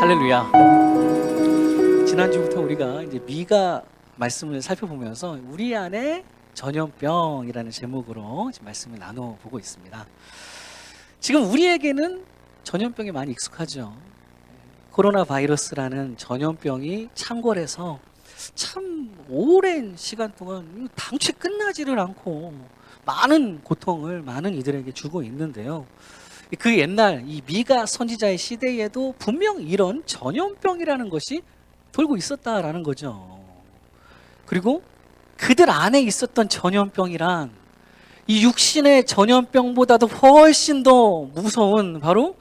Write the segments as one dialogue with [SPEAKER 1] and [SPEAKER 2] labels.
[SPEAKER 1] 할렐루야. 지난주부터 우리가 이제 미가 말씀을 살펴보면서 우리 안에 전염병이라는 제목으로 지금 말씀을 나눠보고 있습니다. 지금 우리에게는 전염병이 많이 익숙하죠. 코로나 바이러스라는 전염병이 창궐해서 참 오랜 시간 동안 당최 끝나지를 않고 많은 고통을 많은 이들에게 주고 있는데요. 그 옛날 이 미가 선지자의 시대에도 분명 이런 전염병이라는 것이 돌고 있었다라는 거죠. 그리고 그들 안에 있었던 전염병이란 이 육신의 전염병보다도 훨씬 더 무서운 바로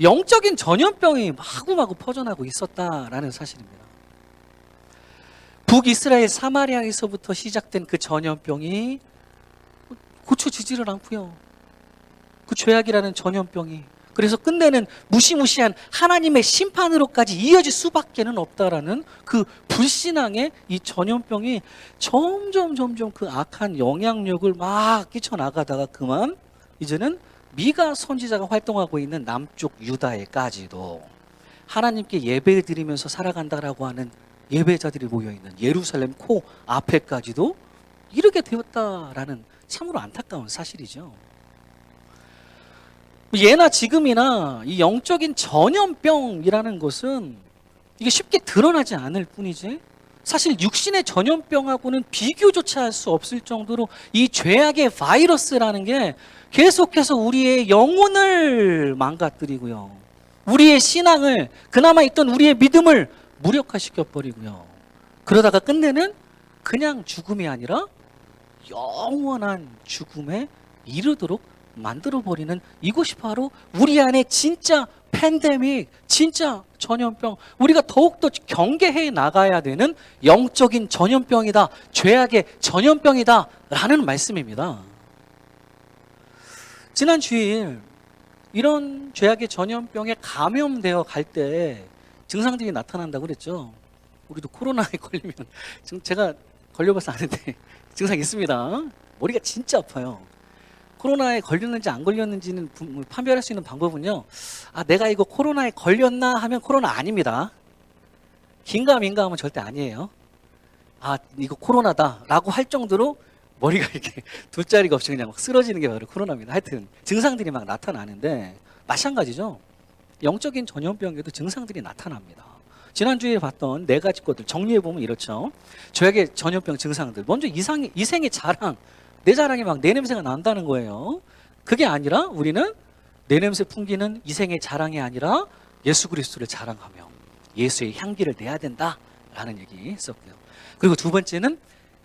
[SPEAKER 1] 영적인 전염병이 마구마구 퍼져나고 있었다라는 사실입니다. 북이스라엘 사마리아에서부터 시작된 그 전염병이 고쳐지지를 않고요. 그 죄악이라는 전염병이 그래서 끝내는 무시무시한 하나님의 심판으로까지 이어질 수밖에는 없다라는 그 불신앙의 이 전염병이 점점 그 악한 영향력을 막 끼쳐나가다가 그만 이제는 미가 선지자가 활동하고 있는 남쪽 유다에까지도 하나님께 예배 드리면서 살아간다라고 하는 예배자들이 모여있는 예루살렘 코 앞에까지도 이르게 되었다라는 참으로 안타까운 사실이죠. 예나 지금이나 이 영적인 전염병이라는 것은 이게 쉽게 드러나지 않을 뿐이지 사실 육신의 전염병하고는 비교조차 할 수 없을 정도로 이 죄악의 바이러스라는 게 계속해서 우리의 영혼을 망가뜨리고요. 우리의 신앙을 그나마 있던 우리의 믿음을 무력화시켜버리고요. 그러다가 끝내는 그냥 죽음이 아니라 영원한 죽음에 이르도록 만들어버리는 이것이 바로 우리 안에 진짜 팬데믹, 진짜 전염병, 우리가 더욱더 경계해 나가야 되는 영적인 전염병이다, 죄악의 전염병이다 라는 말씀입니다. 지난 주일 이런 죄악의 전염병에 감염되어 갈 때 증상들이 나타난다고 그랬죠. 우리도 코로나에 걸리면 제가 걸려봐서 아는데 증상이 있습니다. 머리가 진짜 아파요. 코로나에 걸렸는지 안 걸렸는지는 판별할 수 있는 방법은요, 내가 이거 코로나에 걸렸나 하면 코로나 아닙니다. 긴가민가 하면 절대 아니에요. 이거 코로나다 라고 할 정도로 머리가 이렇게 둘 자리가 없이 그냥 막 쓰러지는 게 바로 코로나입니다. 하여튼 증상들이 막 나타나는데 마찬가지죠. 영적인 전염병에도 증상들이 나타납니다. 지난주에 봤던 네 가지 것들 정리해보면 이렇죠. 죄악의 전염병 증상들, 먼저 이생의 자랑, 내 자랑이 막 내 냄새가 난다는 거예요. 그게 아니라 우리는 내 냄새 풍기는 이생의 자랑이 아니라 예수 그리스도를 자랑하며 예수의 향기를 내야 된다라는 얘기 했었고요. 그리고 두 번째는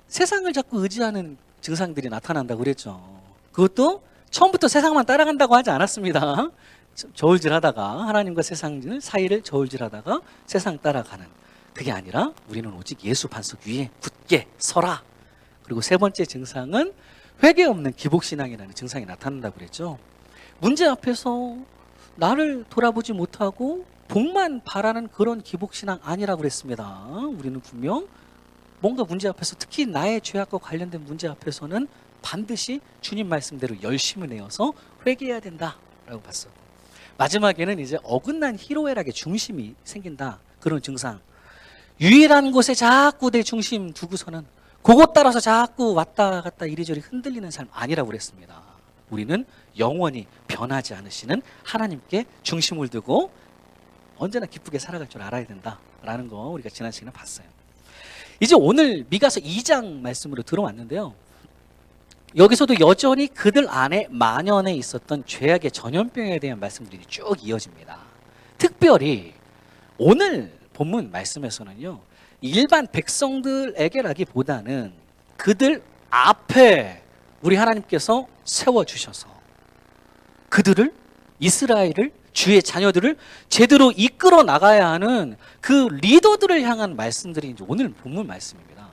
[SPEAKER 1] 세상을 자꾸 의지하는 증상들이 나타난다고 그랬죠. 그것도 처음부터 세상만 따라간다고 하지 않았습니다. 저울질하다가 하나님과 세상 사이를 저울질하다가 세상 따라가는, 그게 아니라 우리는 오직 예수 반석 위에 굳게 서라. 그리고 세 번째 증상은 회개 없는 기복신앙이라는 증상이 나타난다고 그랬죠. 문제 앞에서 나를 돌아보지 못하고 복만 바라는 그런 기복신앙 아니라고 그랬습니다. 우리는 분명 뭔가 문제 앞에서, 특히 나의 죄악과 관련된 문제 앞에서는 반드시 주님 말씀대로 열심을 내어서 회개해야 된다라고 봤어요. 마지막에는 이제 어긋난 희로애락의 중심이 생긴다, 그런 증상. 유일한 곳에 자꾸 내 중심 두고서는 그것 따라서 자꾸 왔다 갔다 이리저리 흔들리는 삶 아니라고 그랬습니다. 우리는 영원히 변하지 않으시는 하나님께 중심을 두고 언제나 기쁘게 살아갈 줄 알아야 된다라는 거 우리가 지난 시간에 봤어요. 이제 오늘 미가서 2장 말씀으로 들어왔는데요. 여기서도 여전히 그들 안에 만연해 있었던 죄악의 전염병에 대한 말씀들이 쭉 이어집니다. 특별히 오늘 본문 말씀에서는요, 일반 백성들에게라기보다는 그들 앞에 우리 하나님께서 세워주셔서 그들을, 이스라엘을, 주의 자녀들을 제대로 이끌어 나가야 하는 그 리더들을 향한 말씀들이 이제 오늘 본문 말씀입니다.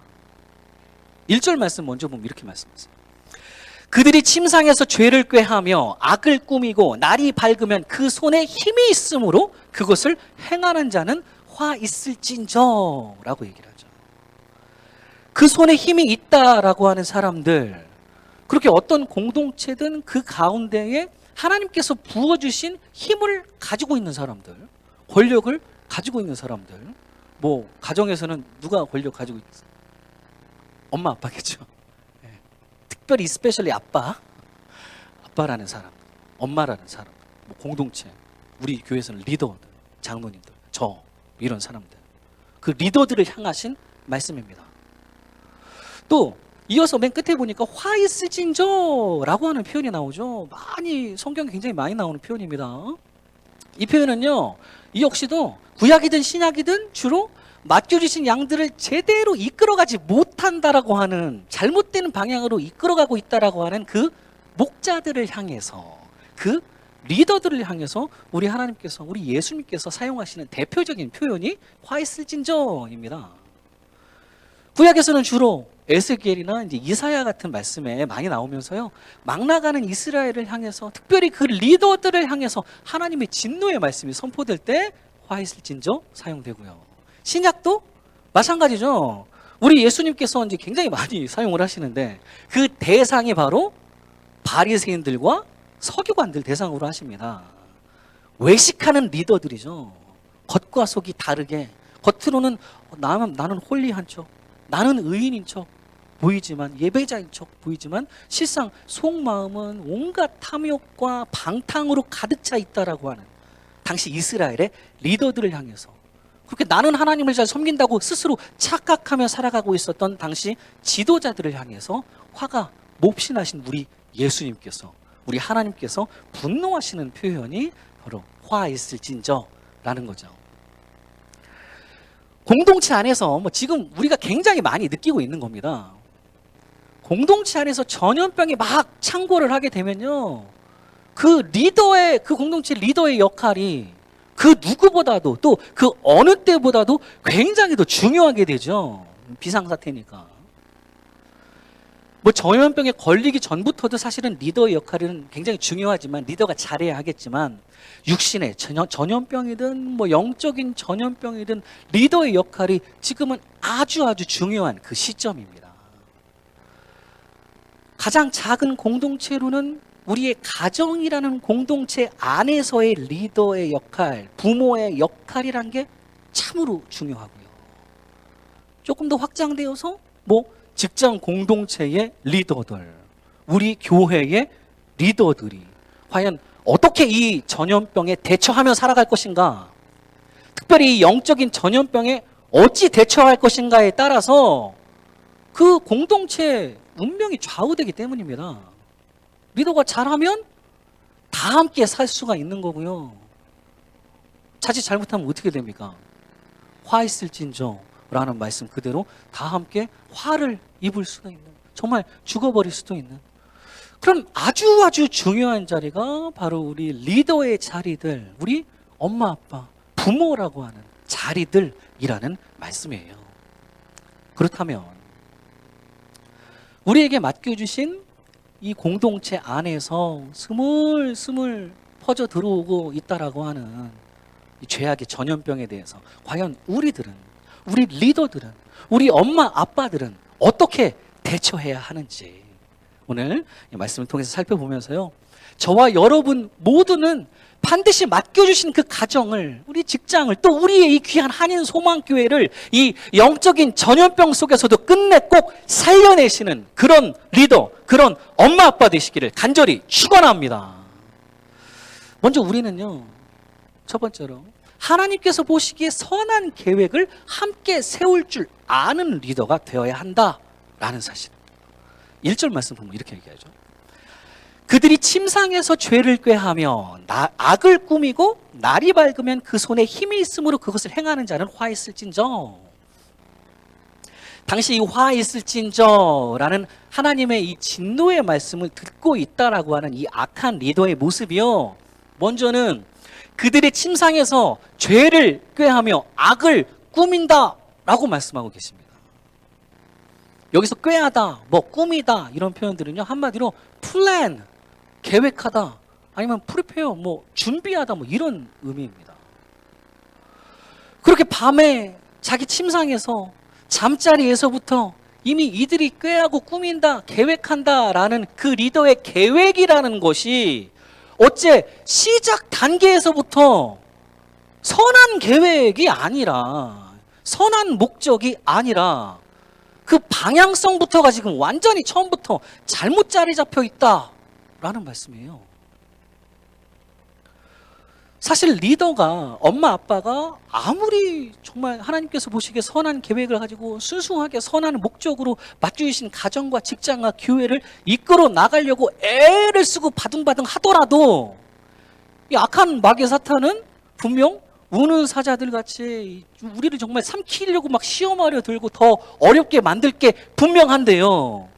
[SPEAKER 1] 1절 말씀 먼저 보면 이렇게 말씀하세요. 그들이 침상에서 죄를 꾀하며 악을 꾸미고 날이 밝으면 그 손에 힘이 있으므로 그것을 행하는 자는 화 있을진저 라고 얘기를 하죠. 그 손에 힘이 있다라고 하는 사람들, 그렇게 어떤 공동체든 그 가운데에 하나님께서 부어주신 힘을 가지고 있는 사람들, 권력을 가지고 있는 사람들, 뭐 가정에서는 누가 권력 가지고 있어요? 엄마 아빠겠죠. 예. 특별히 스페셜리 아빠라는 사람, 엄마라는 사람, 뭐 공동체, 우리 교회에서는 리더들, 장로님들, 저 이런 사람들, 그 리더들을 향하신 말씀입니다. 또 이어서 맨 끝에 보니까 화 있을진저라고 하는 표현이 나오죠. 많이 성경에 굉장히 많이 나오는 표현입니다. 이 표현은요, 이 역시도 구약이든 신약이든 주로 맡겨주신 양들을 제대로 이끌어가지 못한다라고 하는, 잘못된 방향으로 이끌어가고 있다라고 하는 그 목자들을 향해서, 그 리더들을 향해서 우리 하나님께서, 우리 예수님께서 사용하시는 대표적인 표현이 화 있을진저입니다. 구약에서는 주로 에스겔이나 이제 이사야 같은 말씀에 많이 나오면서요, 막 나가는 이스라엘을 향해서, 특별히 그 리더들을 향해서 하나님의 진노의 말씀이 선포될 때 화 있을진저 사용되고요. 신약도 마찬가지죠. 우리 예수님께서 이제 굉장히 많이 사용을 하시는데 그 대상이 바로 바리새인들과 서기관들 대상으로 하십니다. 외식하는 리더들이죠. 겉과 속이 다르게, 겉으로는 나는 홀리한 척, 나는 의인인 척 보이지만, 예배자인 척 보이지만 실상 속마음은 온갖 탐욕과 방탕으로 가득 차 있다라고 하는 당시 이스라엘의 리더들을 향해서, 그렇게 나는 하나님을 잘 섬긴다고 스스로 착각하며 살아가고 있었던 당시 지도자들을 향해서 화가 몹시 나신 우리 예수님께서, 우리 하나님께서 분노하시는 표현이 바로 화 있을진저라는 거죠. 공동체 안에서 뭐 지금 우리가 굉장히 많이 느끼고 있는 겁니다. 공동체 안에서 전염병이 막 창궐을 하게 되면요, 그 공동체 리더의 역할이 그 누구보다도, 또 그 어느 때보다도 굉장히 더 중요하게 되죠. 비상사태니까. 뭐 전염병에 걸리기 전부터도 사실은 리더의 역할은 굉장히 중요하지만, 리더가 잘해야 하겠지만, 육신의 전염병이든 뭐 영적인 전염병이든 리더의 역할이 지금은 아주 중요한 그 시점입니다. 가장 작은 공동체로는 우리의 가정이라는 공동체 안에서의 리더의 역할, 부모의 역할이란 게 참으로 중요하고요. 조금 더 확장되어서 뭐 직장 공동체의 리더들, 우리 교회의 리더들이 과연 어떻게 이 전염병에 대처하며 살아갈 것인가, 특별히 이 영적인 전염병에 어찌 대처할 것인가에 따라서 그 공동체의 운명이 좌우되기 때문입니다. 리더가 잘하면 다 함께 살 수가 있는 거고요. 자칫 잘못하면 어떻게 됩니까? 화 있을진저라는 말씀 그대로 다 함께 화를 입을 수도 있는, 정말 죽어버릴 수도 있는 그런 아주 중요한 자리가 바로 우리 리더의 자리들, 우리 엄마 아빠, 부모라고 하는 자리들이라는 말씀이에요. 그렇다면 우리에게 맡겨주신 이 공동체 안에서 스물스물 퍼져 들어오고 있다라고 하는 이 죄악의 전염병에 대해서 과연 우리들은, 우리 리더들은, 우리 엄마 아빠들은 어떻게 대처해야 하는지 오늘 이 말씀을 통해서 살펴보면서요, 저와 여러분 모두는 반드시 맡겨주신 그 가정을, 우리 직장을, 또 우리의 이 귀한 한인 소망교회를 이 영적인 전염병 속에서도 끝내 꼭 살려내시는 그런 리더, 그런 엄마 아빠 되시기를 간절히 축원합니다. 먼저 우리는요, 첫 번째로 하나님께서 보시기에 선한 계획을 함께 세울 줄 아는 리더가 되어야 한다라는 사실. 1절 말씀 보면 이렇게 얘기하죠. 그들이 침상에서 죄를 꾀하며 악을 꾸미고 날이 밝으면 그 손에 힘이 있으므로 그것을 행하는 자는 화 있을진저. 당시 이 화 있을진저라는 하나님의 이 진노의 말씀을 듣고 있다라고 하는 이 악한 리더의 모습이요, 먼저는 그들의 침상에서 죄를 꾀하며 악을 꾸민다라고 말씀하고 계십니다. 여기서 꾀하다, 뭐 꾸미다 이런 표현들은요, 한마디로 플랜, 계획하다, 아니면 프리페어, 뭐 준비하다, 뭐 이런 의미입니다. 그렇게 밤에 자기 침상에서, 잠자리에서부터 이미 이들이 꾀하고 꾸민다, 계획한다라는 그 리더의 계획이라는 것이 어째 시작 단계에서부터 선한 계획이 아니라, 선한 목적이 아니라 그 방향성부터가 지금 완전히 처음부터 잘못 자리 잡혀 있다라는 말씀이에요. 사실 리더가, 엄마 아빠가 아무리 정말 하나님께서 보시기에 선한 계획을 가지고 순수하게 선한 목적으로 맡겨주신 가정과 직장과 교회를 이끌어 나가려고 애를 쓰고 바둥바둥 하더라도 이 악한 마귀 사탄은 분명 우는 사자들 같이 우리를 정말 삼키려고 막 시험하려 들고 더 어렵게 만들 게 분명한데요.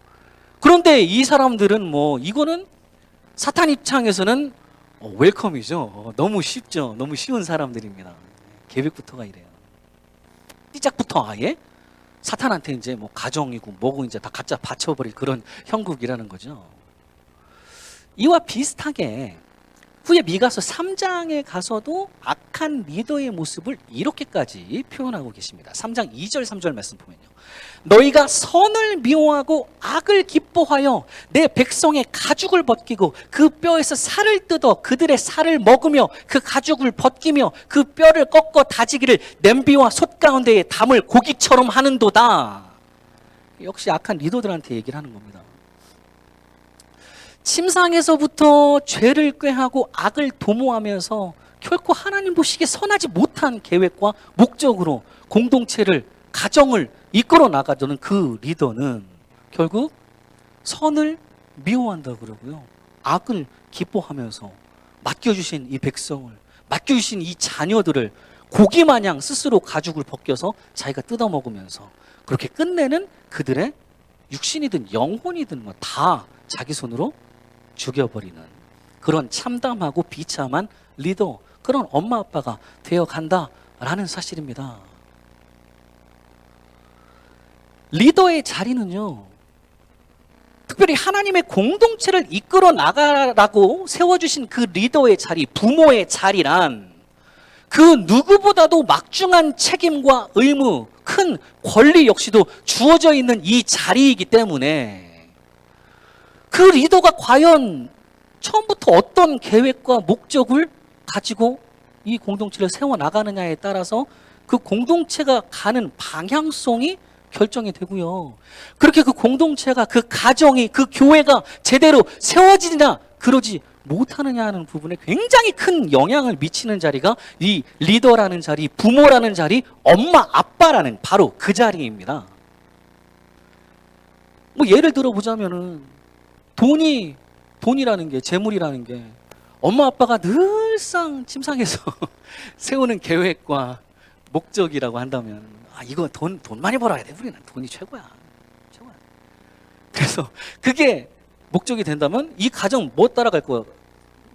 [SPEAKER 1] 그런데 이 사람들은 뭐 이거는 사탄 입장에서는 웰컴이죠. 너무 쉽죠. 너무 쉬운 사람들입니다. 계획부터가 이래요. 시작부터 아예 사탄한테 이제 뭐 가정이고 뭐고 이제 다 갖다 바쳐버릴 그런 형국이라는 거죠. 이와 비슷하게 후에 미가서 3장에 가서도 악한 리더의 모습을 이렇게까지 표현하고 계십니다. 3장 2절 3절 말씀 보면요. 너희가 선을 미워하고 악을 기뻐하여 내 백성의 가죽을 벗기고 그 뼈에서 살을 뜯어 그들의 살을 먹으며 그 가죽을 벗기며 그 뼈를 꺾어 다지기를 냄비와 솥 가운데에 담을 고기처럼 하는도다. 역시 악한 리더들한테 얘기를 하는 겁니다. 침상에서부터 죄를 꾀하고 악을 도모하면서 결코 하나님 보시기에 선하지 못한 계획과 목적으로 공동체를, 가정을 이끌어 나가려는 그 리더는 결국 선을 미워한다고 그러고요. 악을 기뻐하면서 맡겨주신 이 백성을, 맡겨주신 이 자녀들을 고기 마냥 스스로 가죽을 벗겨서 자기가 뜯어먹으면서 그렇게 끝내는 그들의 육신이든 영혼이든 뭐 다 자기 손으로 죽여버리는 그런 참담하고 비참한 리더, 그런 엄마 아빠가 되어간다라는 사실입니다. 리더의 자리는요, 특별히 하나님의 공동체를 이끌어 나가라고 세워주신 그 리더의 자리, 부모의 자리란 그 누구보다도 막중한 책임과 의무, 큰 권리 역시도 주어져 있는 이 자리이기 때문에 그 리더가 과연 처음부터 어떤 계획과 목적을 가지고 이 공동체를 세워나가느냐에 따라서 그 공동체가 가는 방향성이 결정이 되고요. 그렇게 그 공동체가, 그 가정이, 그 교회가 제대로 세워지느냐 그러지 못하느냐 하는 부분에 굉장히 큰 영향을 미치는 자리가 이 리더라는 자리, 부모라는 자리, 엄마, 아빠라는 바로 그 자리입니다. 뭐 예를 들어보자면은 돈이라는 게, 재물이라는 게 엄마 아빠가 늘상 침상에서 세우는 계획과 목적이라고 한다면, 이거 돈 많이 벌어야 돼. 우리는 돈이 최고야. 최고야. 그래서 그게 목적이 된다면 이 가정 못 따라갈 거야.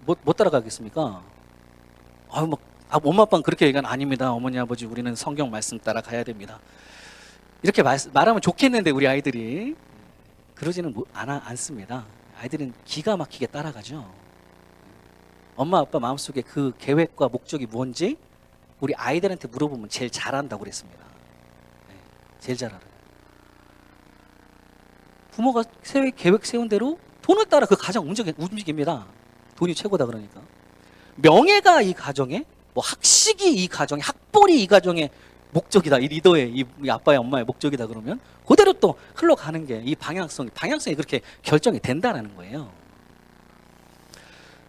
[SPEAKER 1] 못 따라가겠습니까? 엄마 아빠는 그렇게 얘기하는, 아닙니다. 어머니 아버지 우리는 성경 말씀 따라가야 됩니다. 이렇게 말하면 좋겠는데 우리 아이들이 그러지는 않습니다. 아이들은 기가 막히게 따라가죠. 엄마 아빠 마음속에 그 계획과 목적이 뭔지 우리 아이들한테 물어보면 제일 잘한다고 그랬습니다. 제일 잘 알아요. 부모가 계획 세운 대로 돈을 따라 그 가정 움직입니다. 돈이 최고다 그러니까. 명예가 이 가정의, 뭐 학식이 이 가정의, 학벌이 이 가정의 목적이다. 이 리더의, 이 아빠의 엄마의 목적이다 그러면 그대로 또 흘러가는 게 이 방향성이 그렇게 결정이 된다는 거예요.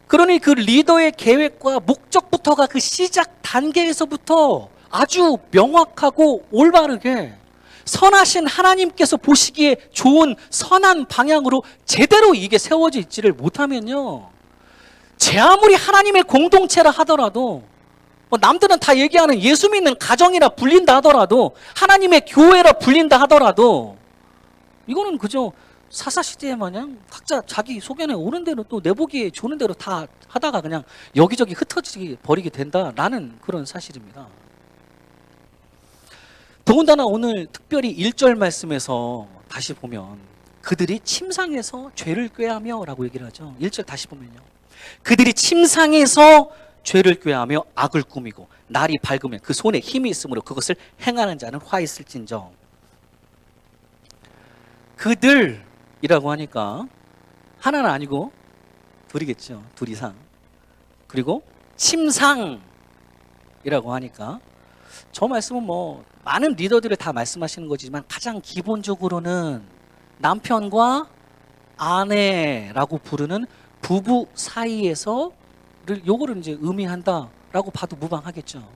[SPEAKER 1] 그러니 그 리더의 계획과 목적부터가 그 시작 단계에서부터 아주 명확하고 올바르게 선하신 하나님께서 보시기에 좋은 선한 방향으로 제대로 이게 세워져 있지를 못하면요, 제 아무리 하나님의 공동체라 하더라도, 남들은 다 얘기하는 예수 믿는 가정이라 불린다 하더라도, 하나님의 교회라 불린다 하더라도, 이거는 그저 사사시대에 마냥 각자 자기 소견에 오는 대로 또 내보기에 좋은 대로 다 하다가 그냥 여기저기 흩어지게 버리게 된다라는 그런 사실입니다. 더군다나 오늘 특별히 1절 말씀에서 다시 보면 그들이 침상에서 죄를 꾀하며 라고 얘기를 하죠. 1절 다시 보면요, 그들이 침상에서 죄를 꾀하며 악을 꾸미고 날이 밝으면 그 손에 힘이 있으므로 그것을 행하는 자는 화 있을진저. 그들이라고 하니까 하나는 아니고 둘이겠죠. 둘 이상. 그리고 침상, 계획이라고 하니까 저 말씀은 뭐 많은 리더들이 다 말씀하시는 거지만 가장 기본적으로는 남편과 아내라고 부르는 부부 사이에서를 요거를 이제 의미한다라고 봐도 무방하겠죠.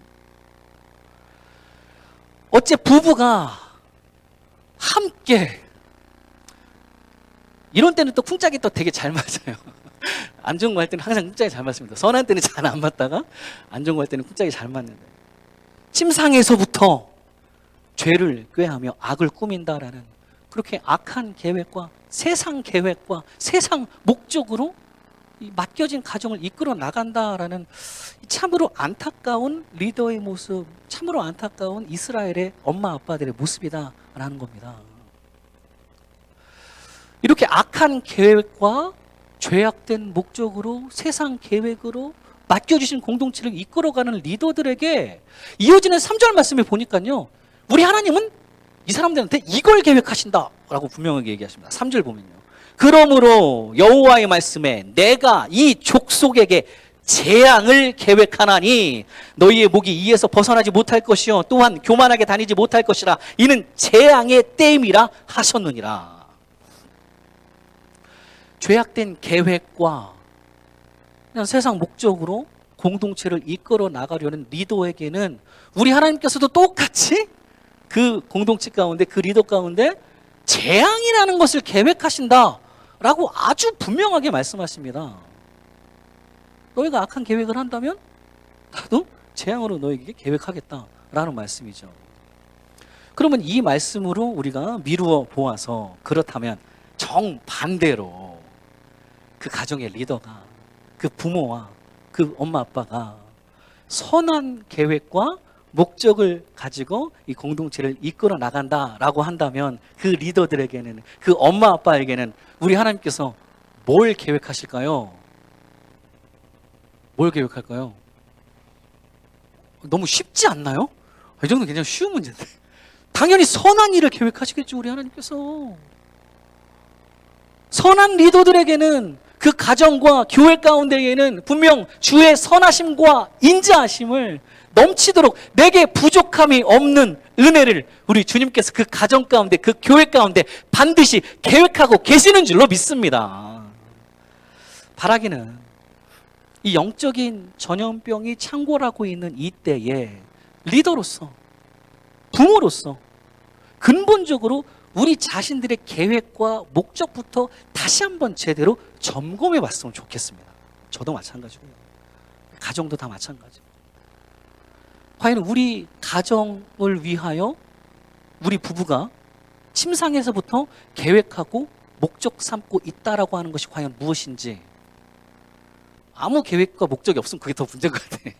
[SPEAKER 1] 어째 부부가 함께 이런 때는 또 쿵짝이 또 되게 잘 맞아요. 안 좋은 거 할 때는 항상 쿵짝이 잘 맞습니다. 선한 때는 잘 안 맞다가 안 좋은 거 할 때는 쿵짝이 잘 맞는데 침상에서부터 죄를 꾀하며 악을 꾸민다라는 그렇게 악한 계획과 세상 계획과 세상 목적으로 이 맡겨진 가정을 이끌어 나간다라는 참으로 안타까운 리더의 모습, 참으로 안타까운 이스라엘의 엄마 아빠들의 모습이다라는 겁니다. 이렇게 악한 계획과 죄악된 목적으로 세상 계획으로 맡겨주신 공동체를 이끌어가는 리더들에게 이어지는 3절 말씀에 보니까요, 우리 하나님은 이 사람들한테 이걸 계획하신다라고 분명하게 얘기하십니다. 3절 보면요, 그러므로 여호와의 말씀에 내가 이 족속에게 재앙을 계획하나니 너희의 목이 이에서 벗어나지 못할 것이요 또한 교만하게 다니지 못할 것이라 이는 재앙의 때임이라 하셨느니라. 죄악된 계획과 그냥 세상 목적으로 공동체를 이끌어 나가려는 리더에게는 우리 하나님께서도 똑같이 그 공동체 가운데 그 리더 가운데 재앙이라는 것을 계획하신다라고 아주 분명하게 말씀하십니다. 너희가 악한 계획을 한다면 나도 재앙으로 너희에게 계획하겠다라는 말씀이죠. 그러면 이 말씀으로 우리가 미루어 보아서 그렇다면 정반대로 그 가정의 리더가 그 부모와 그 엄마 아빠가 선한 계획과 목적을 가지고 이 공동체를 이끌어 나간다라고 한다면 그 리더들에게는 그 엄마 아빠에게는 우리 하나님께서 뭘 계획하실까요? 뭘 계획할까요? 너무 쉽지 않나요? 이 정도는 굉장히 쉬운 문제인데 당연히 선한 일을 계획하시겠죠. 우리 하나님께서 선한 리더들에게는 그 가정과 교회 가운데에는 분명 주의 선하심과 인자하심을 넘치도록 내게 부족함이 없는 은혜를 우리 주님께서 그 가정 가운데 그 교회 가운데 반드시 계획하고 계시는 줄로 믿습니다. 바라기는 이 영적인 전염병이 창궐하고 있는 이때에 리더로서 부모로서 근본적으로 우리 자신들의 계획과 목적부터 다시 한번 제대로 점검해 봤으면 좋겠습니다. 저도 마찬가지고요. 가정도 다 마찬가지고. 과연 우리 가정을 위하여 우리 부부가 침상에서부터 계획하고 목적 삼고 있다라고 하는 것이 과연 무엇인지, 아무 계획과 목적이 없으면 그게 더 문제인 것 같아.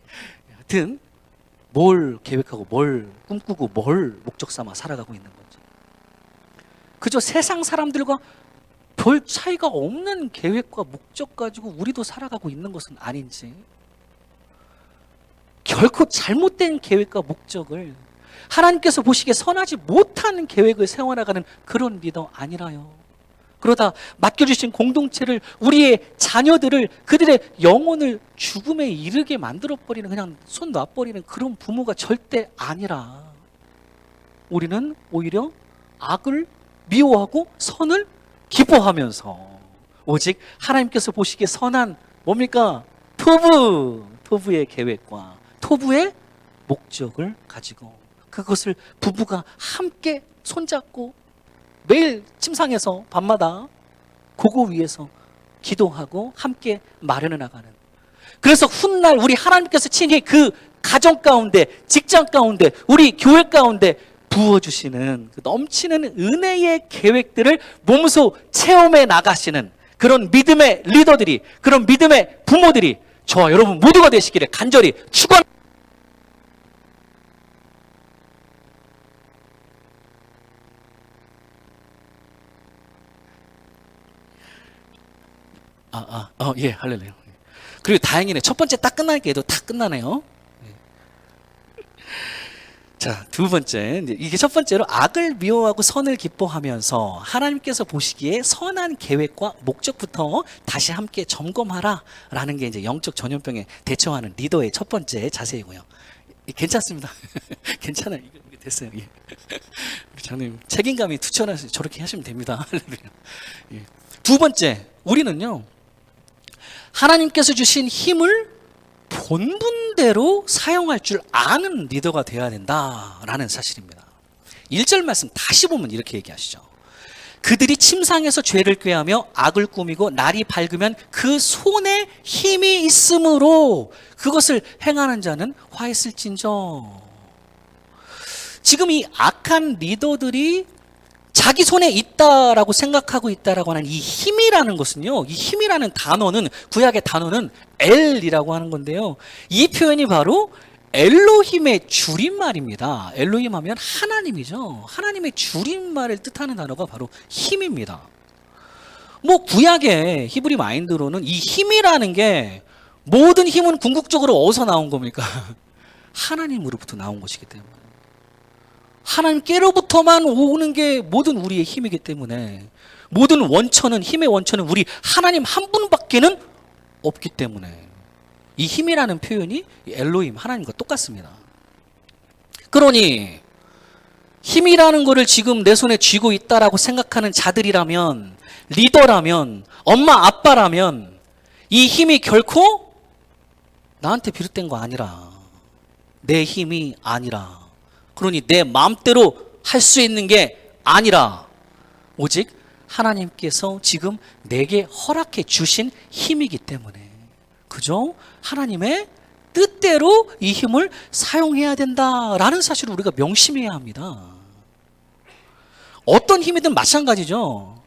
[SPEAKER 1] 하여튼 뭘 계획하고 뭘 꿈꾸고 뭘 목적 삼아 살아가고 있는 건지, 그저 세상 사람들과 별 차이가 없는 계획과 목적 가지고 우리도 살아가고 있는 것은 아닌지, 결코 잘못된 계획과 목적을 하나님께서 보시기에 선하지 못한 계획을 세워나가는 그런 리더 아니라요. 그러다 맡겨주신 공동체를, 우리의 자녀들을, 그들의 영혼을 죽음에 이르게 만들어버리는, 그냥 손 놔버리는 그런 부모가 절대 아니라 우리는 오히려 악을 미워하고 선을 기뻐하면서 오직 하나님께서 보시기에 선한 뭡니까? 토부의 계획과 토부의 목적을 가지고 그것을 부부가 함께 손잡고 매일 침상에서 밤마다 그거 위에서 기도하고 함께 마련해 나가는, 그래서 훗날 우리 하나님께서 친히 그 가정 가운데, 직장 가운데, 우리 교회 가운데 부어주시는 그 넘치는 은혜의 계획들을 몸소 체험해 나가시는 그런 믿음의 리더들이, 그런 믿음의 부모들이 저와 여러분 모두가 되시기를 간절히 축원합니다. 예, 할렐루야. 그리고 다행이네. 첫 번째 딱 끝나니까 얘도 다 끝나네요. 자, 두 번째, 이게 첫 번째로 악을 미워하고 선을 기뻐하면서 하나님께서 보시기에 선한 계획과 목적부터 다시 함께 점검하라 라는 게 이제 영적 전염병에 대처하는 리더의 첫 번째 자세이고요. 괜찮습니다. 괜찮아요. 이게 됐어요. 예. 장님 책임감이 투철하시 저렇게 하시면 됩니다. 예. 두 번째, 우리는요 하나님께서 주신 힘을 본분대로 사용할 줄 아는 리더가 되어야 된다라는 사실입니다. 1절 말씀 다시 보면 이렇게 얘기하시죠. 그들이 침상에서 죄를 꾀하며 악을 꾸미고 날이 밝으면 그 손에 힘이 있으므로 그것을 행하는 자는 화했을진저. 지금 이 악한 리더들이 자기 손에 있다라고 생각하고 있다라고 하는 이 힘이라는 것은요, 이 힘이라는 단어는, 구약의 단어는 엘이라고 하는 건데요, 이 표현이 바로 엘로힘의 줄임말입니다. 엘로힘 하면 하나님이죠. 하나님의 줄임말을 뜻하는 단어가 바로 힘입니다. 뭐 구약의 히브리 마인드로는 이 힘이라는 게 모든 힘은 궁극적으로 어디서 나온 겁니까? 하나님으로부터 나온 것이기 때문에, 하나님께로부터만 오는 게 모든 우리의 힘이기 때문에, 모든 원천은, 힘의 원천은 우리 하나님 한 분밖에는 없기 때문에 이 힘이라는 표현이 엘로힘, 하나님과 똑같습니다. 그러니 힘이라는 거를 지금 내 손에 쥐고 있다라고 생각하는 자들이라면, 리더라면, 엄마 아빠라면 이 힘이 결코 나한테 비롯된 거 아니라, 내 힘이 아니라, 그러니 내 마음대로 할 수 있는 게 아니라 오직 하나님께서 지금 내게 허락해 주신 힘이기 때문에, 그죠? 하나님의 뜻대로 이 힘을 사용해야 된다라는 사실을 우리가 명심해야 합니다. 어떤 힘이든 마찬가지죠.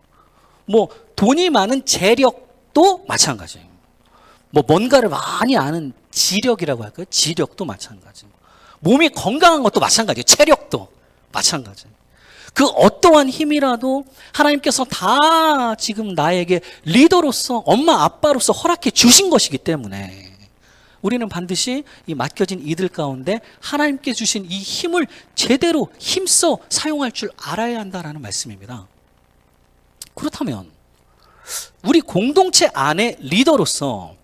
[SPEAKER 1] 뭐 돈이 많은 재력도 마찬가지예요. 뭐 뭔가를 많이 아는 지력이라고 할까요? 지력도 마찬가지. 몸이 건강한 것도 마찬가지예요. 체력도 마찬가지. 그 어떠한 힘이라도 하나님께서 다 지금 나에게 리더로서, 엄마 아빠로서 허락해 주신 것이기 때문에 우리는 반드시 이 맡겨진 이들 가운데 하나님께 주신 이 힘을 제대로 힘써 사용할 줄 알아야 한다는 말씀입니다. 그렇다면 우리 공동체 안의 리더로서,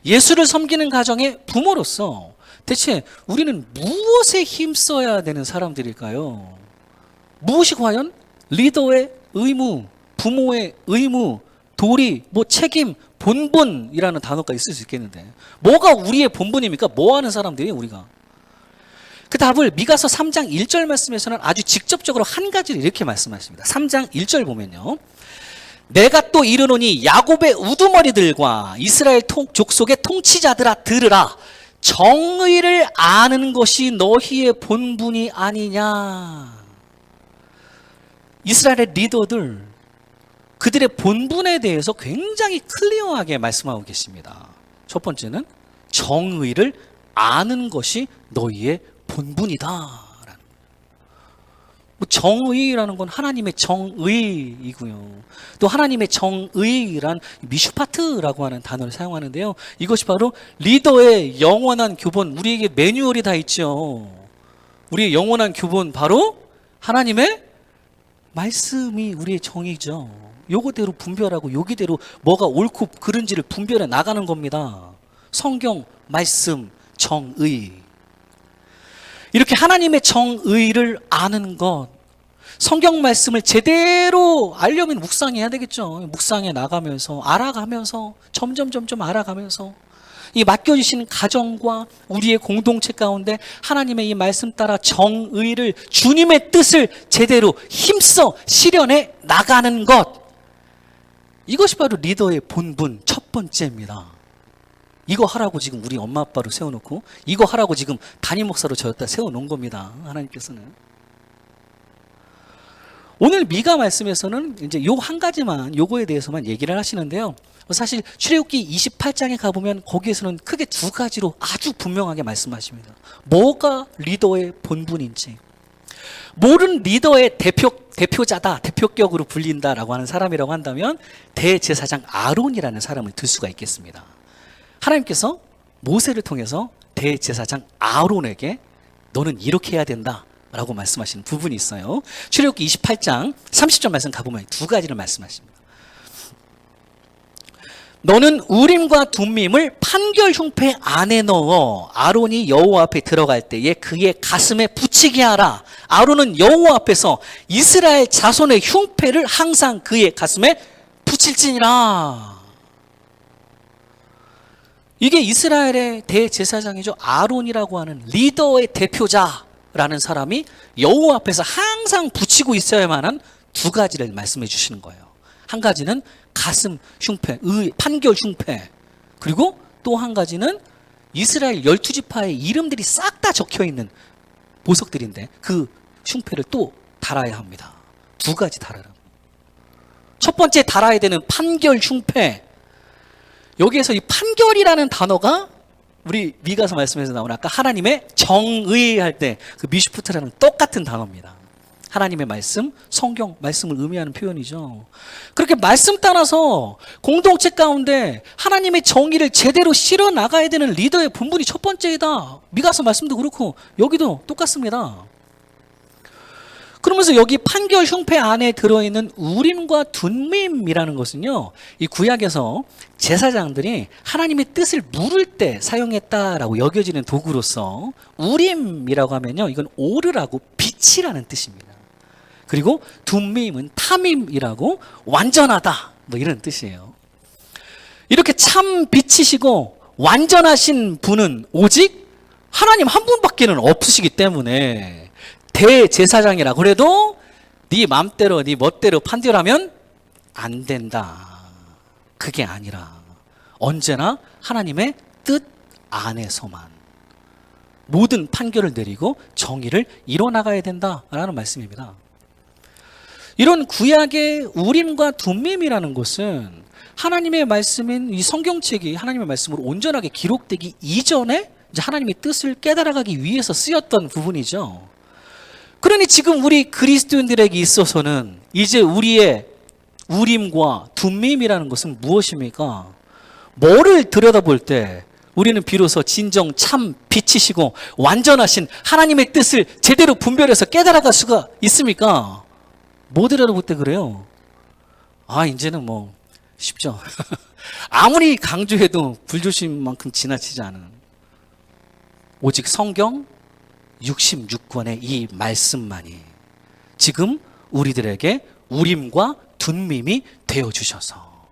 [SPEAKER 1] 예수를 섬기는 가정의 부모로서 대체 우리는 무엇에 힘써야 되는 사람들일까요? 무엇이 과연 리더의 의무, 부모의 의무, 도리, 뭐 책임, 본분이라는 단어가 있을 수 있겠는데, 뭐가 우리의 본분입니까? 뭐 하는 사람들이에요, 우리가? 그 답을 미가서 3장 1절 말씀에서는 아주 직접적으로 한 가지를 이렇게 말씀하십니다. 3장 1절 보면요, 내가 또 이르노니 야곱의 우두머리들과 이스라엘 족속의 통치자들아 들으라. 정의를 아는 것이 너희의 본분이 아니냐. 이스라엘의 리더들, 그들의 본분에 대해서 굉장히 클리어하게 말씀하고 계십니다. 첫 번째는 정의를 아는 것이 너희의 본분이다. 정의라는 건 하나님의 정의이고요. 또 하나님의 정의란 미슈파트라고 하는 단어를 사용하는데요. 이것이 바로 리더의 영원한 교본, 우리에게 매뉴얼이 다 있죠. 우리의 영원한 교본, 바로 하나님의 말씀이 우리의 정의죠. 요거대로 분별하고 요기대로 뭐가 옳고 그른지를 분별해 나가는 겁니다. 성경, 말씀, 정의. 이렇게 하나님의 정의를 아는 것, 성경 말씀을 제대로 알려면 묵상해야 되겠죠. 묵상해 나가면서, 알아가면서, 점점 알아가면서 이 맡겨주신 가정과 우리의 공동체 가운데 하나님의 이 말씀 따라 정의를, 주님의 뜻을 제대로 힘써 실현해 나가는 것, 이것이 바로 리더의 본분 첫 번째입니다. 이거 하라고 지금 우리 엄마 아빠로 세워놓고, 이거 하라고 지금 담임 목사로 저였다 세워놓은 겁니다. 하나님께서는. 오늘 미가 말씀에서는 이제 요 한 가지만, 요거에 대해서만 얘기를 하시는데요. 사실 출애굽기 28장에 가보면 거기에서는 크게 두 가지로 아주 분명하게 말씀하십니다. 뭐가 리더의 본분인지. 모든 리더의 대표자다, 대표격으로 불린다라고 하는 사람이라고 한다면 대제사장 아론이라는 사람을 들 수가 있겠습니다. 하나님께서 모세를 통해서 대제사장 아론에게 너는 이렇게 해야 된다 라고 말씀하시는 부분이 있어요. 출애굽기 28장 30절 말씀 가보면 두 가지를 말씀하십니다. 너는 우림과 둠밈을 판결 흉패 안에 넣어 아론이 여호와 앞에 들어갈 때에 그의 가슴에 붙이게 하라. 아론은 여호와 앞에서 이스라엘 자손의 흉패를 항상 그의 가슴에 붙일지니라. 이게 이스라엘의 대제사장이죠. 아론이라고 하는 리더의 대표자라는 사람이 여호와 앞에서 항상 붙이고 있어야만 한 두 가지를 말씀해 주시는 거예요. 한 가지는 가슴 흉패, 판결 흉패. 그리고 또 한 가지는 이스라엘 12지파의 이름들이 싹 다 적혀 있는 보석들인데 그 흉패를 또 달아야 합니다. 두 가지 달아라. 첫 번째 달아야 되는 판결 흉패. 여기에서 이 판결이라는 단어가 우리 미가서 말씀에서 나오는 아까 하나님의 정의할 때 그 미슈프트라는 똑같은 단어입니다. 하나님의 말씀, 성경 말씀을 의미하는 표현이죠. 그렇게 말씀 따라서 공동체 가운데 하나님의 정의를 제대로 실어 나가야 되는 리더의 본분이 첫 번째이다. 미가서 말씀도 그렇고 여기도 똑같습니다. 그러면서 여기 판결 흉패 안에 들어있는 우림과 둠밈이라는 것은요, 이 구약에서 제사장들이 하나님의 뜻을 물을 때 사용했다라고 여겨지는 도구로서 우림이라고 하면요, 이건 오르라고 빛이라는 뜻입니다. 그리고 둠밈은 탐임이라고 완전하다, 뭐 이런 뜻이에요. 이렇게 참 빛이시고 완전하신 분은 오직 하나님 한 분밖에는 없으시기 때문에 대제사장이라고 그래도 네 맘대로 네 멋대로 판결하면 안 된다. 그게 아니라 언제나 하나님의 뜻 안에서만 모든 판결을 내리고 정의를 이뤄나가야 된다라는 말씀입니다. 이런 구약의 우림과 둠밈이라는 것은 하나님의 말씀인 이 성경책이 하나님의 말씀으로 온전하게 기록되기 이전에 이제 하나님의 뜻을 깨달아가기 위해서 쓰였던 부분이죠. 그러니 지금 우리 그리스도인들에게 있어서는 이제 우리의 우림과 둠밈이라는 것은 무엇입니까? 뭐를 들여다볼 때 우리는 비로소 진정 참 빛이시고 완전하신 하나님의 뜻을 제대로 분별해서 깨달아갈 수가 있습니까? 뭐 들여다볼 때 그래요? 이제는 뭐 쉽죠. 아무리 강조해도 불조심만큼 지나치지 않은 오직 성경 66권의 이 말씀만이 지금 우리들에게 우림과 둠밈이 되어주셔서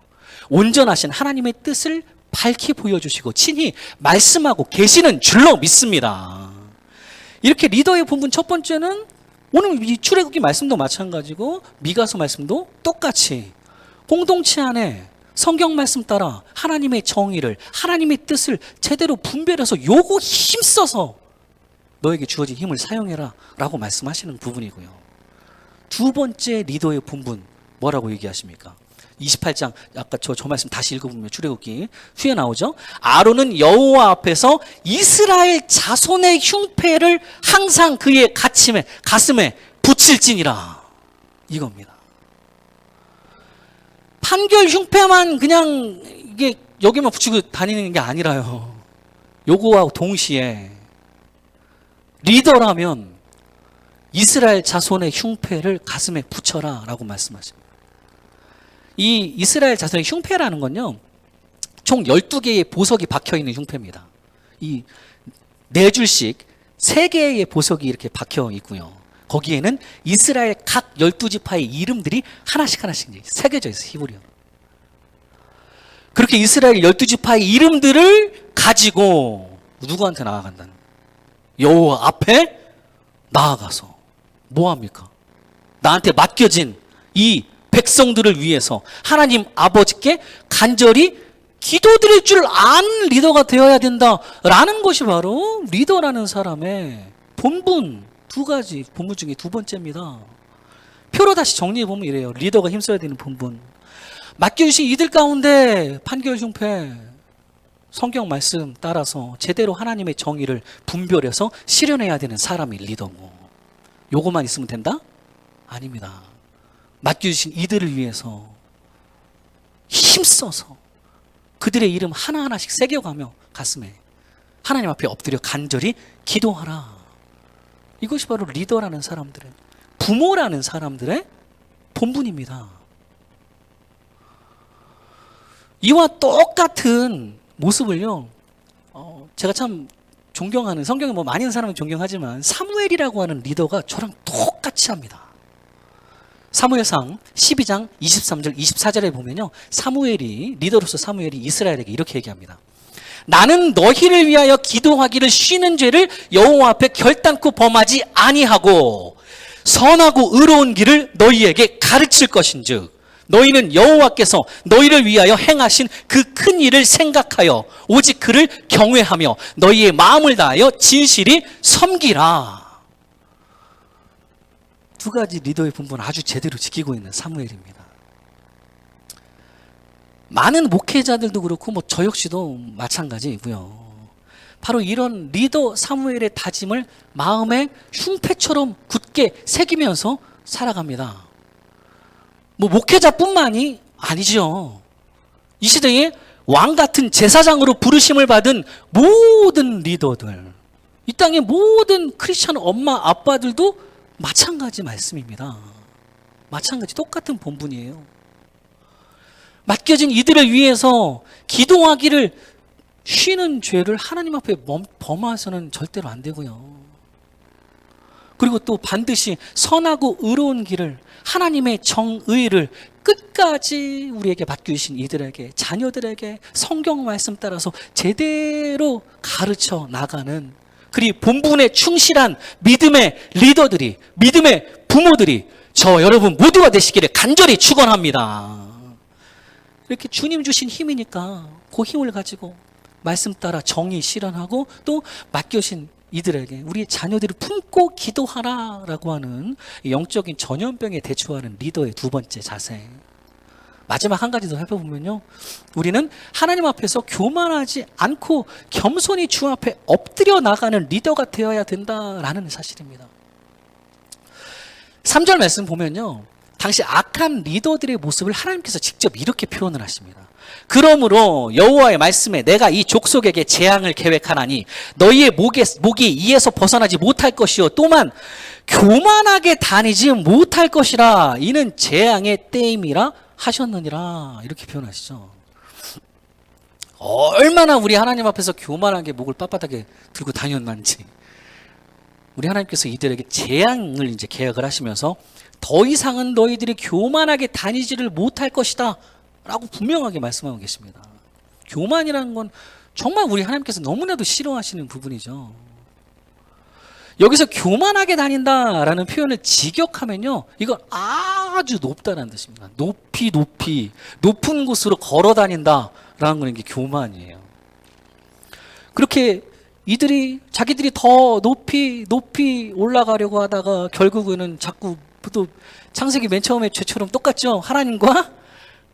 [SPEAKER 1] 온전하신 하나님의 뜻을 밝히 보여주시고 친히 말씀하고 계시는 줄로 믿습니다. 이렇게 리더의 본분 첫 번째는 오늘 이 출애굽기 말씀도 마찬가지고 미가서 말씀도 똑같이 공동체 안에 성경 말씀 따라 하나님의 정의를 하나님의 뜻을 제대로 분별해서 요거 힘써서 너에게 주어진 힘을 사용해라 라고 말씀하시는 부분이고요. 두 번째 리더의 본분 뭐라고 얘기하십니까? 28장 아까 저 말씀 다시 읽어보면 출애굽기 후에 나오죠. 아론은 여호와 앞에서 이스라엘 자손의 흉패를 항상 그의 가슴에 붙일지니라. 이겁니다. 판결 흉패만 그냥 이게 여기만 붙이고 다니는 게 아니라요. 요거와 동시에 리더라면 이스라엘 자손의 흉패를 가슴에 붙여라 라고 말씀하십니다. 이 이스라엘 자손의 흉패라는 건요, 총 12개의 보석이 박혀있는 흉패입니다. 이 4줄씩 3개의 보석이 이렇게 박혀 있고요. 거기에는 이스라엘 각 12지파의 이름들이 하나씩 새겨져 있어요. 히브리어. 그렇게 이스라엘 12지파의 이름들을 가지고 누구한테 나아간다는 거예요? 여호와 앞에 나아가서 뭐합니까? 나한테 맡겨진 이 백성들을 위해서 하나님 아버지께 간절히 기도드릴 줄 아는 리더가 되어야 된다라는 것이 바로 리더라는 사람의 본분, 두 가지 본분 중에 두 번째입니다. 표로 다시 정리해보면 이래요. 리더가 힘써야 되는 본분. 맡겨주신 이들 가운데 판결 흉패, 성경 말씀 따라서 제대로 하나님의 정의를 분별해서 실현해야 되는 사람이 리더고, 요것만 있으면 된다? 아닙니다. 맡겨주신 이들을 위해서 힘써서 그들의 이름 하나하나씩 새겨가며 가슴에 하나님 앞에 엎드려 간절히 기도하라. 이것이 바로 리더라는 사람들의, 부모라는 사람들의 본분입니다. 이와 똑같은 모습을요, 제가 참 존경하는, 성경에 뭐 많은 사람을 존경하지만 사무엘이라고 하는 리더가 저랑 똑같이 합니다. 사무엘상 12장 23절 24절에 보면요, 리더로서 사무엘이 이스라엘에게 이렇게 얘기합니다. 나는 너희를 위하여 기도하기를 쉬는 죄를 여호와 앞에 결단코 범하지 아니하고 선하고 의로운 길을 너희에게 가르칠 것인즉 너희는 여호와께서 너희를 위하여 행하신 그 큰 일을 생각하여 오직 그를 경외하며 너희의 마음을 다하여 진실이 섬기라. 두 가지 리더의 분분을 아주 제대로 지키고 있는 사무엘입니다. 많은 목회자들도 그렇고 뭐 저 역시도 마찬가지이고요. 바로 이런 리더 사무엘의 다짐을 마음에 흉패처럼 굳게 새기면서 살아갑니다. 뭐 목회자뿐만이 아니죠. 이 시대에 왕 같은 제사장으로 부르심을 받은 모든 리더들, 이 땅의 모든 크리스천 엄마 아빠들도 마찬가지 말씀입니다. 마찬가지 똑같은 본분이에요. 맡겨진 이들을 위해서 기도하기를 쉬는 죄를 하나님 앞에 범해서는 절대로 안 되고요. 그리고 또 반드시 선하고 의로운 길을, 하나님의 정의를 끝까지 우리에게 맡기신 이들에게, 자녀들에게 성경 말씀 따라서 제대로 가르쳐 나가는, 그리고 본분에 충실한 믿음의 리더들이, 믿음의 부모들이 저 여러분 모두가 되시기를 간절히 축원합니다. 이렇게 주님 주신 힘이니까 그 힘을 가지고 말씀 따라 정의 실현하고 또 맡겨진 이들에게 우리의 자녀들을 품고 기도하라라고 하는 영적인 전염병에 대처하는 리더의 두 번째 자세. 마지막 한 가지 더 해보면요, 우리는 하나님 앞에서 교만하지 않고 겸손히 주 앞에 엎드려 나가는 리더가 되어야 된다라는 사실입니다. 3절 말씀 보면요, 당시 악한 리더들의 모습을 하나님께서 직접 이렇게 표현을 하십니다. 그러므로 여호와의 말씀에 내가 이 족속에게 재앙을 계획하나니 너희의 목이 이에서 벗어나지 못할 것이요 또만 교만하게 다니지 못할 것이라. 이는 재앙의 때임이라 하셨느니라. 이렇게 표현하시죠. 얼마나 우리 하나님 앞에서 교만하게 목을 빳빳하게 들고 다녔는지. 우리 하나님께서 이들에게 재앙을 이제 계획을 하시면서 더 이상은 너희들이 교만하게 다니지를 못할 것이다 라고 분명하게 말씀하고 계십니다. 교만이라는 건 정말 우리 하나님께서 너무나도 싫어하시는 부분이죠. 여기서 교만하게 다닌다라는 표현을 직역하면요, 이건 아주 높다는 뜻입니다. 높은 곳으로 걸어 다닌다라는 건 이게 교만이에요. 그렇게 이들이 자기들이 더 높이 올라가려고 하다가 결국에는 자꾸 또 창세기 맨 처음에 죄처럼 똑같죠. 하나님과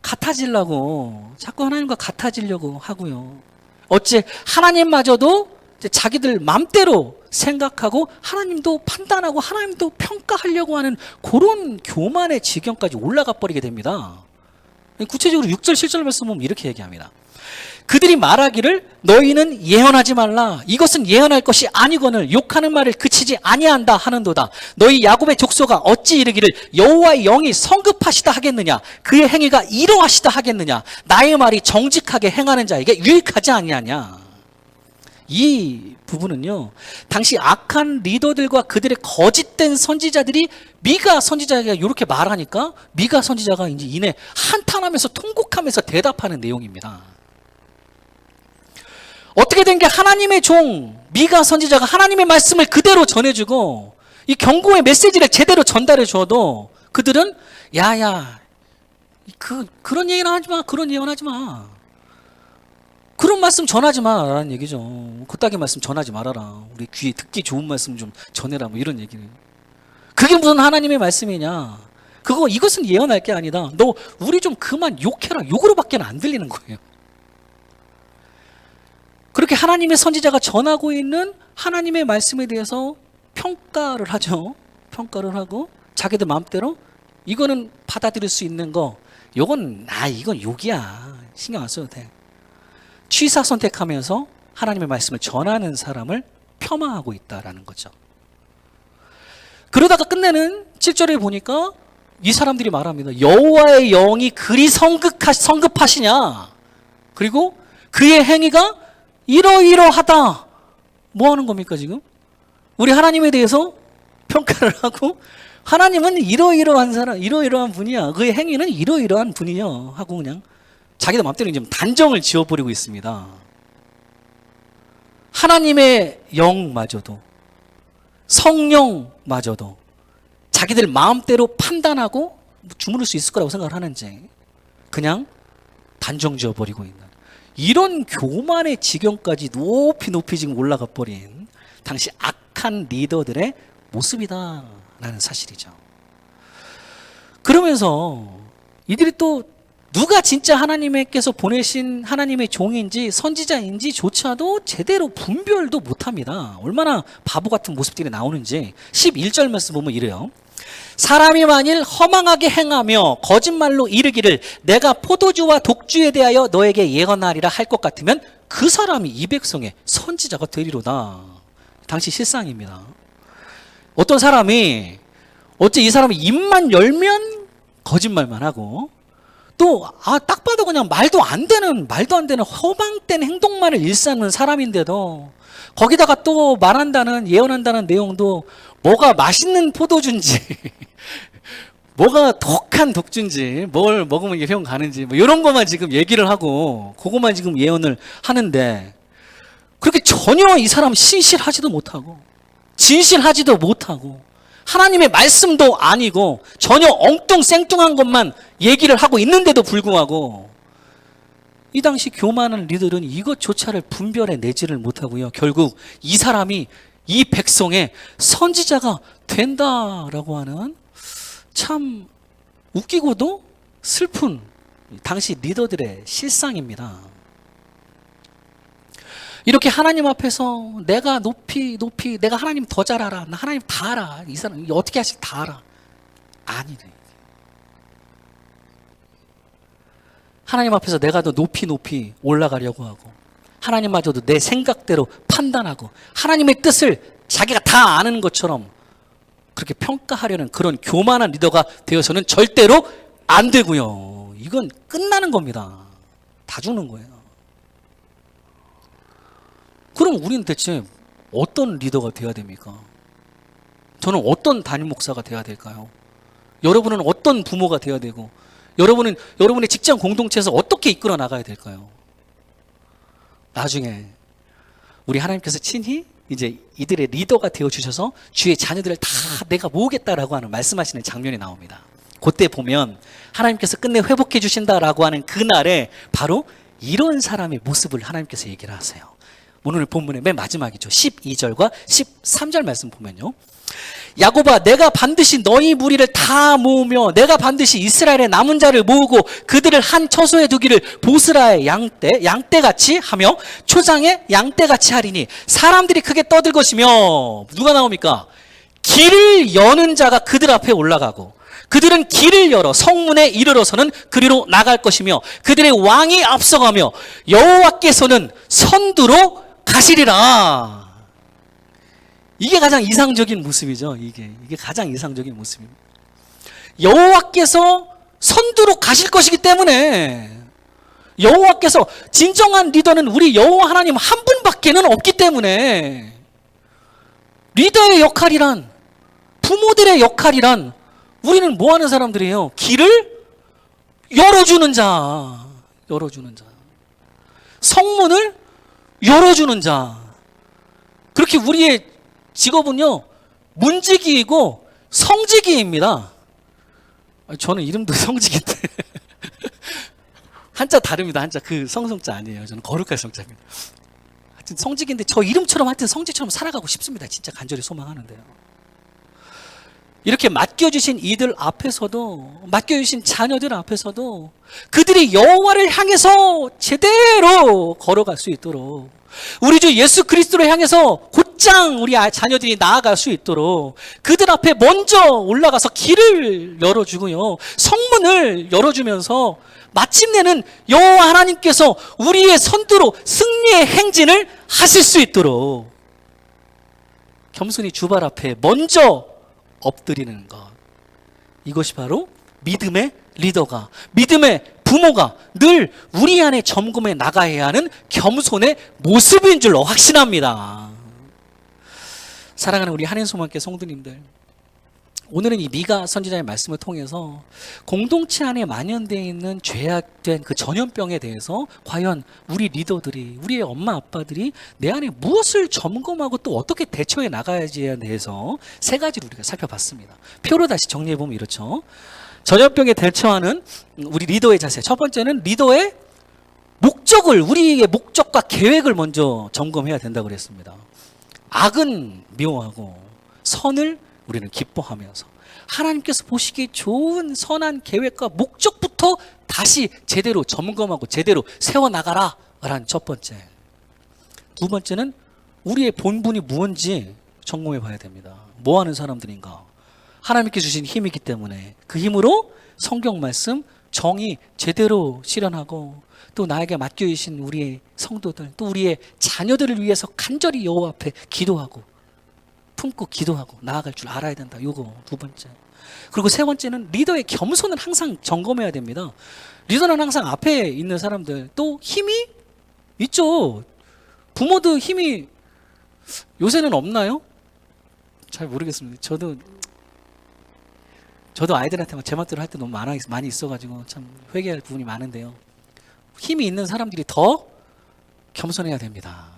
[SPEAKER 1] 같아지려고, 자꾸 하나님과 같아지려고 하고요. 어째 하나님마저도 자기들 맘대로 생각하고 하나님도 판단하고 하나님도 평가하려고 하는 그런 교만의 지경까지 올라가 버리게 됩니다. 구체적으로 6절 7절 말씀 보면 이렇게 얘기합니다. 그들이 말하기를 너희는 예언하지 말라. 이것은 예언할 것이 아니거늘 욕하는 말을 그치지 아니한다 하는도다. 너희 야곱의 족속아 어찌 이르기를 여호와의 영이 성급하시다 하겠느냐. 그의 행위가 이러하시다 하겠느냐. 나의 말이 정직하게 행하는 자에게 유익하지 아니하냐. 이 부분은요, 당시 악한 리더들과 그들의 거짓된 선지자들이 미가 선지자에게 이렇게 말하니까 미가 선지자가 이제 이내 한탄하면서 통곡하면서 대답하는 내용입니다. 어떻게 된 게 하나님의 종 미가 선지자가 하나님의 말씀을 그대로 전해주고 이 경고의 메시지를 제대로 전달해 주어도 그들은 야야 그런 얘기는 하지 마, 그런 예언하지 마, 그런 말씀 전하지 마라는 얘기죠. 그따위 말씀 전하지 말아라. 우리 귀에 듣기 좋은 말씀 좀 전해라. 뭐 이런 얘기를. 그게 무슨 하나님의 말씀이냐? 이것은 예언할 게 아니다. 너 우리 좀 그만 욕해라. 욕으로밖에 안 들리는 거예요. 그렇게 하나님의 선지자가 전하고 있는 하나님의 말씀에 대해서 평가를 하죠. 평가를 하고 자기들 마음대로 이거는 받아들일 수 있는 거, 이건 욕이야. 신경 안 써도 돼. 취사 선택하면서 하나님의 말씀을 전하는 사람을 폄하하고 있다라는 거죠. 그러다가 끝내는 7절에 보니까 이 사람들이 말합니다. 여호와의 영이 그리 성급하시냐. 그리고 그의 행위가 이러이러하다. 뭐 하는 겁니까 지금? 우리 하나님에 대해서 평가를 하고 하나님은 이러이러한 사람, 이러이러한 분이야. 그의 행위는 이러이러한 분이야 하고 그냥 자기들 마음대로 지금 단정을 지어버리고 있습니다. 하나님의 영마저도, 성령마저도 자기들 마음대로 판단하고 주무를 수 있을 거라고 생각을 하는지 그냥 단정 지어버리고 있는 이런 교만의 지경까지 높이 지금 올라가 버린 당시 악한 리더들의 모습이다라는 사실이죠. 그러면서 이들이 또 누가 진짜 하나님께서 보내신 하나님의 종인지 선지자인지조차도 제대로 분별도 못합니다. 얼마나 바보 같은 모습들이 나오는지 11절 말씀 보면 이래요. 사람이 만일 허망하게 행하며 거짓말로 이르기를 내가 포도주와 독주에 대하여 너에게 예언하리라 할 것 같으면 그 사람이 이 백성의 선지자가 되리로다. 당시 실상입니다. 어떤 사람이 어째 이 사람이 입만 열면 거짓말만 하고 또 딱 봐도 그냥 말도 안 되는 허망된 행동만을 일삼는 사람인데도 거기다가 또 말한다는 예언한다는 내용도 뭐가 맛있는 포도주인지 뭐가 독한 독주인지 뭘 먹으면 이게 병 가는지 뭐 이런 것만 지금 얘기를 하고 그것만 지금 예언을 하는데 그렇게 전혀 이 사람 신실하지도 못하고 진실하지도 못하고 하나님의 말씀도 아니고 전혀 엉뚱생뚱한 것만 얘기를 하고 있는데도 불구하고 이 당시 교만한 리더들은 이것조차를 분별해 내지를 못하고요. 결국 이 사람이 이 백성의 선지자가 된다라고 하는 참 웃기고도 슬픈 당시 리더들의 실상입니다. 이렇게 하나님 앞에서 내가 높이 내가 하나님 더 잘 알아. 나 하나님 다 알아. 이 사람 어떻게 하실지 다 알아. 아니래. 하나님 앞에서 내가 더 높이 올라가려고 하고 하나님마저도 내 생각대로 판단하고 하나님의 뜻을 자기가 다 아는 것처럼 그렇게 평가하려는 그런 교만한 리더가 되어서는 절대로 안 되고요. 이건 끝나는 겁니다. 다 죽는 거예요. 그럼 우리는 대체 어떤 리더가 되어야 됩니까? 저는 어떤 담임 목사가 되어야 될까요? 여러분은 어떤 부모가 되어야 되고 여러분의 직장 공동체에서 어떻게 이끌어 나가야 될까요? 나중에 우리 하나님께서 친히 이제 이들의 리더가 되어주셔서 주의 자녀들을 다 내가 모으겠다라고 하는 말씀하시는 장면이 나옵니다. 그때 보면 하나님께서 끝내 회복해 주신다라고 하는 그날에 바로 이런 사람의 모습을 하나님께서 얘기를 하세요. 오늘 본문의 맨 마지막이죠. 12절과 13절 말씀 보면요. 야곱아 내가 반드시 너희 무리를 다 모으며 내가 반드시 이스라엘의 남은 자를 모으고 그들을 한 처소에 두기를 보스라의 양떼같이 하며 초장의 양떼같이 하리니 사람들이 크게 떠들 것이며 누가 나옵니까? 길을 여는 자가 그들 앞에 올라가고 그들은 길을 열어 성문에 이르러서는 그리로 나갈 것이며 그들의 왕이 앞서가며 여호와께서는 선두로 가시리라. 이게 가장 이상적인 모습이죠. 이게 가장 이상적인 모습입니다. 여호와께서 선두로 가실 것이기 때문에 여호와께서 진정한 리더는 우리 여호와 하나님 한 분밖에는 없기 때문에 리더의 역할이란 부모들의 역할이란 우리는 뭐 하는 사람들이에요? 길을 열어주는 자. 성문을 열어주는 자. 그렇게 우리의 직업은요 문지기이고 성지기입니다. 저는 이름도 성지기인데 한자 다릅니다. 한자 그 성성자 아니에요. 저는 거룩할 성자입니다. 하여튼 성지기인데 저 이름처럼 하여튼 성지처럼 살아가고 싶습니다. 진짜 간절히 소망하는데요. 이렇게 맡겨주신 이들 앞에서도 맡겨주신 자녀들 앞에서도 그들이 여호와를 향해서 제대로 걸어갈 수 있도록 우리 주 예수 그리스도를 향해서 곧장 우리 자녀들이 나아갈 수 있도록 그들 앞에 먼저 올라가서 길을 열어주고요 성문을 열어주면서 마침내는 여호와 하나님께서 우리의 선두로 승리의 행진을 하실 수 있도록 겸손히 주발 앞에 먼저 엎드리는 것, 이것이 바로 믿음의 리더가, 믿음의 부모가 늘 우리 안에 점검해 나가야 하는 겸손의 모습인 줄로 확신합니다. 사랑하는 우리 한인소망교회 성도님들, 오늘은 이 미가 선지자의 말씀을 통해서 공동체 안에 만연되어 있는 죄악된 그 전염병에 대해서 과연 우리 리더들이, 우리의 엄마 아빠들이 내 안에 무엇을 점검하고 또 어떻게 대처해 나가야지에 대해서 세 가지를 우리가 살펴봤습니다. 표로 다시 정리해보면 이렇죠. 전염병에 대처하는 우리 리더의 자세. 첫 번째는 리더의 목적을, 우리의 목적과 계획을 먼저 점검해야 된다고 그랬습니다. 악은 미워하고 선을 우리는 기뻐하면서 하나님께서 보시기에 좋은 선한 계획과 목적부터 다시 제대로 점검하고 제대로 세워나가라 라는 첫 번째. 두 번째는 우리의 본분이 무엇인지 점검해 봐야 됩니다. 뭐 하는 사람들인가? 하나님께 주신 힘이기 때문에 그 힘으로 성경 말씀 정의 제대로 실현하고 또 나에게 맡겨주신 우리의 성도들, 또 우리의 자녀들을 위해서 간절히 여호와 앞에 기도하고 품고 기도하고 나아갈 줄 알아야 된다. 요거 두 번째. 그리고 세 번째는 리더의 겸손은 항상 점검해야 됩니다. 리더는 항상 앞에 있는 사람들, 또 힘이 있죠. 부모도 힘이 요새는 없나요? 잘 모르겠습니다. 저도 아이들한테 제 맘대로 할 때 너무 많이 있어가지고 참 회개할 부분이 많은데요. 힘이 있는 사람들이 더 겸손해야 됩니다.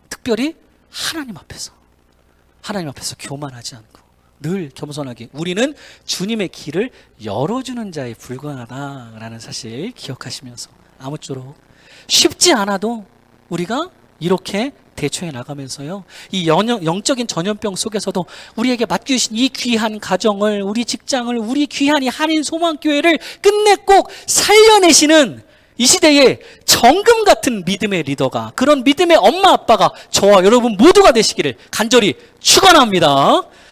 [SPEAKER 1] 특별히 하나님 앞에서 교만하지 않고 늘 겸손하게 우리는 주님의 길을 열어주는 자에 불과하다라는 사실 기억하시면서 아무쪼록 쉽지 않아도 우리가 이렇게 대처해 나가면서요, 이 영적인 전염병 속에서도 우리에게 맡겨주신 이 귀한 가정을, 우리 직장을, 우리 귀한 이 한인 소망교회를 끝내 꼭 살려내시는 이 시대에 정금 같은 믿음의 리더가, 그런 믿음의 엄마 아빠가 저와 여러분 모두가 되시기를 간절히 축원합니다.